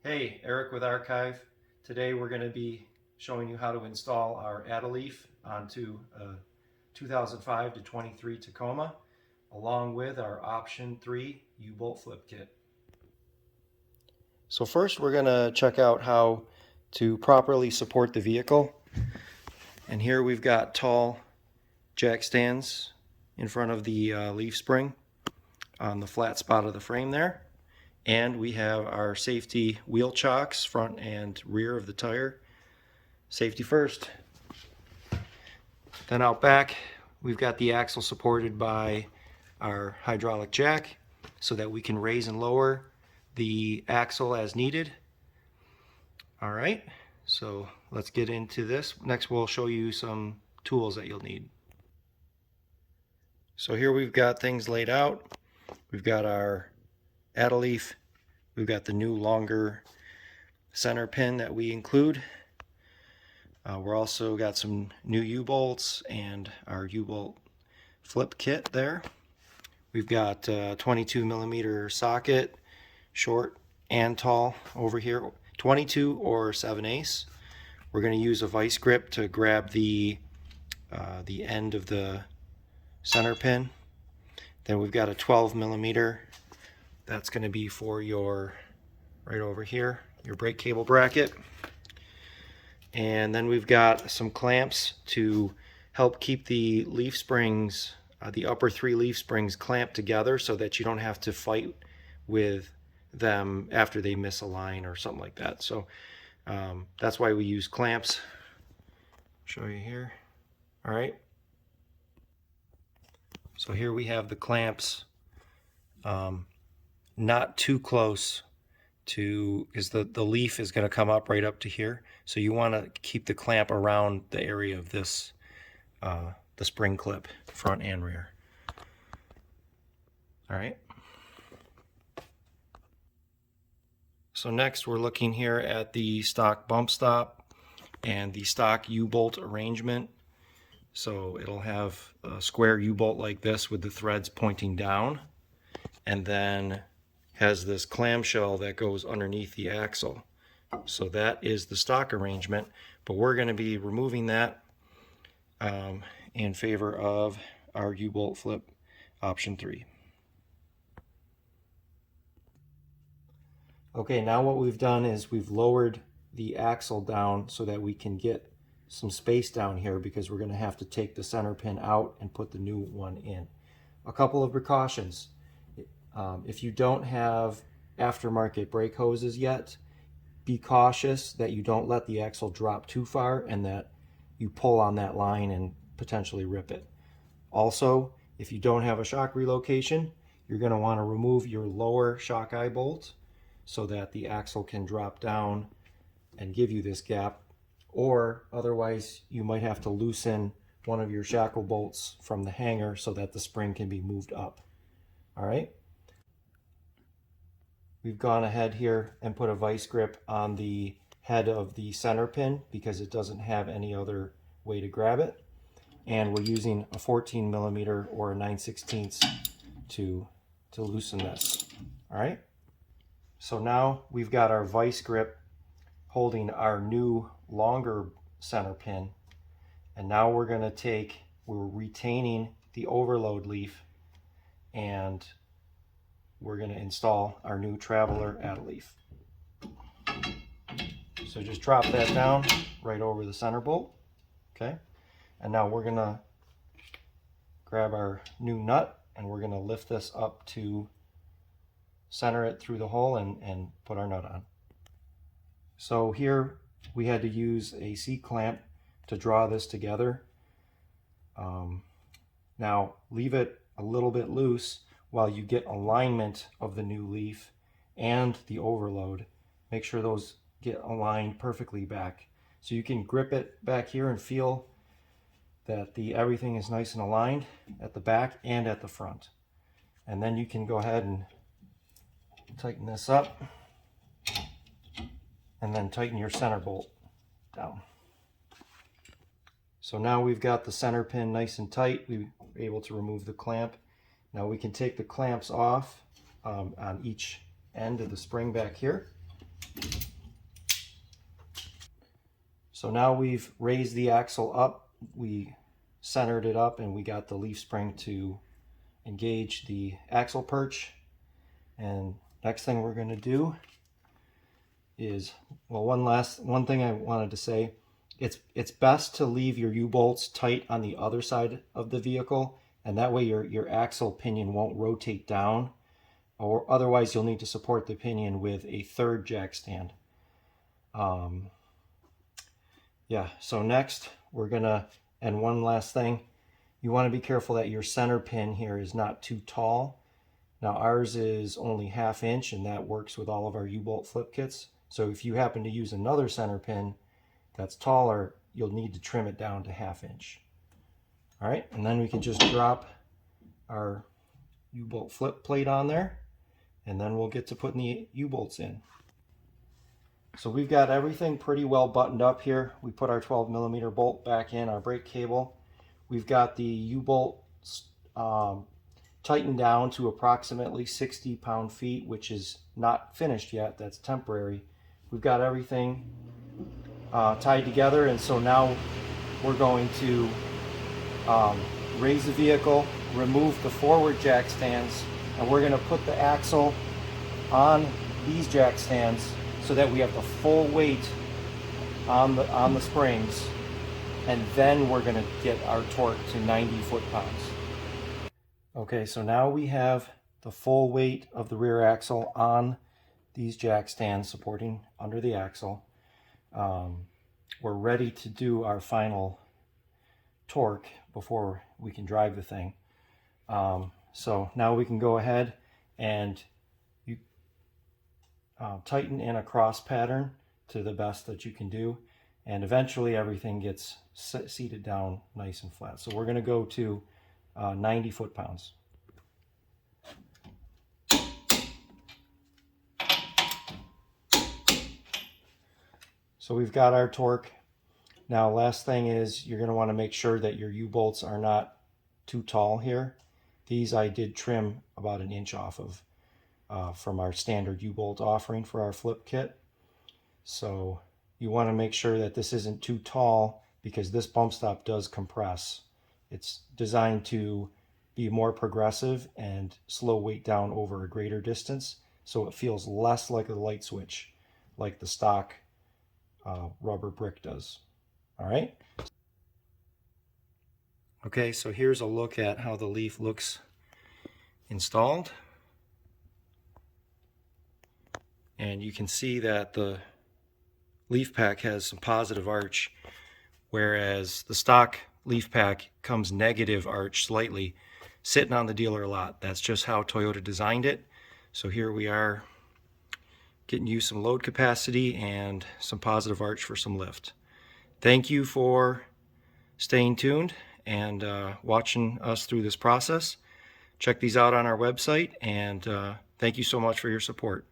Hey, Eric with Archive. Today we're going to be showing you how to install our AAL onto a 2005 to 23 Tacoma, along with our option 3 U-bolt flip kit. So first we're going to check out how to properly support the vehicle. And here we've got tall jack stands in front of the leaf spring on the flat spot of the frame there. And we have our safety wheel chocks, front and rear of the tire. Safety first. Then out back, we've got the axle supported by our hydraulic jack so that we can raise and lower the axle as needed. All right, so let's get into this. Next, we'll show you some tools that you'll need. So here we've got things laid out. We've got our AAL, we've got the new longer center pin that we include. We're also got some new U-bolts and our U-bolt flip kit there. We've got a 22 millimeter socket, short and tall over here, 22 or 7/8. We're going to use a vice grip to grab the end of the center pin. Then we've got a 12 millimeter. That's going to be for your, right over here, your brake cable bracket. And then we've got some clamps to help keep the leaf springs, the upper 3 leaf springs clamped together so that you don't have to fight with them after they misalign or something like that. So that's why we use clamps. Show you here. All right. So here we have the clamps. Not too close to, because the leaf is going to come up right up to here. So you want to keep the clamp around the area of this, the spring clip, front and rear. All right. So next we're looking here at the stock bump stop and the stock U-bolt arrangement. So it'll have a square U-bolt like this with the threads pointing down, and then has this clamshell that goes underneath the axle. So that is the stock arrangement, but we're going to be removing that in favor of our U-bolt flip option 3. Okay, now what we've done is we've lowered the axle down so that we can get some space down here, because we're going to have to take the center pin out and put the new one in. A couple of precautions. If you don't have aftermarket brake hoses yet, be cautious that you don't let the axle drop too far and that you pull on that line and potentially rip it. Also, if you don't have a shock relocation, you're going to want to remove your lower shock eye bolt so that the axle can drop down and give you this gap, or otherwise you might have to loosen one of your shackle bolts from the hanger so that the spring can be moved up. All right. We've gone ahead here and put a vice grip on the head of the center pin because it doesn't have any other way to grab it. And we're using a 14 millimeter or a 9/16 to loosen this. All right. So now we've got our vice grip holding our new longer center pin. And now we're retaining the overload leaf, and we're going to install our new Traveler AAL. So just drop that down right over the center bolt. Okay. And now we're going to grab our new nut and we're going to lift this up to center it through the hole and put our nut on. So here we had to use a C-clamp to draw this together. Now leave it a little bit loose while you get alignment of the new leaf and the overload. Make sure those get aligned perfectly back. So you can grip it back here and feel that everything is nice and aligned at the back and at the front. And then you can go ahead and tighten this up and then tighten your center bolt down. So now we've got the center pin nice and tight. We were able to remove the clamp. Now we can take the clamps off on each end of the spring back here. So now we've raised the axle up, we centered it up, and we got the leaf spring to engage the axle perch. And next thing we're going to do is, well, one thing I wanted to say, it's best to leave your U-bolts tight on the other side of the vehicle, and that way your axle pinion won't rotate down, or otherwise you'll need to support the pinion with a third jack stand. Yeah, so next we're gonna, and one last thing, you want to be careful that your center pin here is not too tall. Now ours is only 1/2 inch, and that works with all of our U-bolt flip kits. So if you happen to use another center pin that's taller, you'll need to trim it down to 1/2 inch. All right, and then we can just drop our U-bolt flip plate on there, and then we'll get to putting the U-bolts in. So we've got everything pretty well buttoned up here. We put our 12mm bolt back in, our brake cable. We've got the U-bolts tightened down to approximately 60 pound-feet, which is not finished yet, that's temporary. We've got everything tied together, and so now we're going to raise the vehicle, remove the forward jack stands, and we're going to put the axle on these jack stands so that we have the full weight on the springs, and then we're going to get our torque to 90 foot-pounds. Okay, so now we have the full weight of the rear axle on these jack stands supporting under the axle. We're ready to do our final torque before we can drive the thing. So now we can go ahead and tighten in a cross pattern to the best that you can do, and eventually everything gets seated down nice and flat. So we're going to go to 90 foot-pounds. So we've got our torque. Now last thing is, you're going to want to make sure that your U-bolts are not too tall here. These I did trim about 1 inch off of from our standard U-bolt offering for our flip kit. So you want to make sure that this isn't too tall, because this bump stop does compress. It's designed to be more progressive and slow weight down over a greater distance, so it feels less like a light switch like the stock rubber brick does. All right. Okay, so here's a look at how the leaf looks installed. And you can see that the leaf pack has some positive arch, whereas the stock leaf pack comes negative arch slightly, sitting on the dealer lot. That's just how Toyota designed it. So here we are getting you some load capacity and some positive arch for some lift. Thank you for staying tuned and watching us through this process. Check these out on our website, and thank you so much for your support.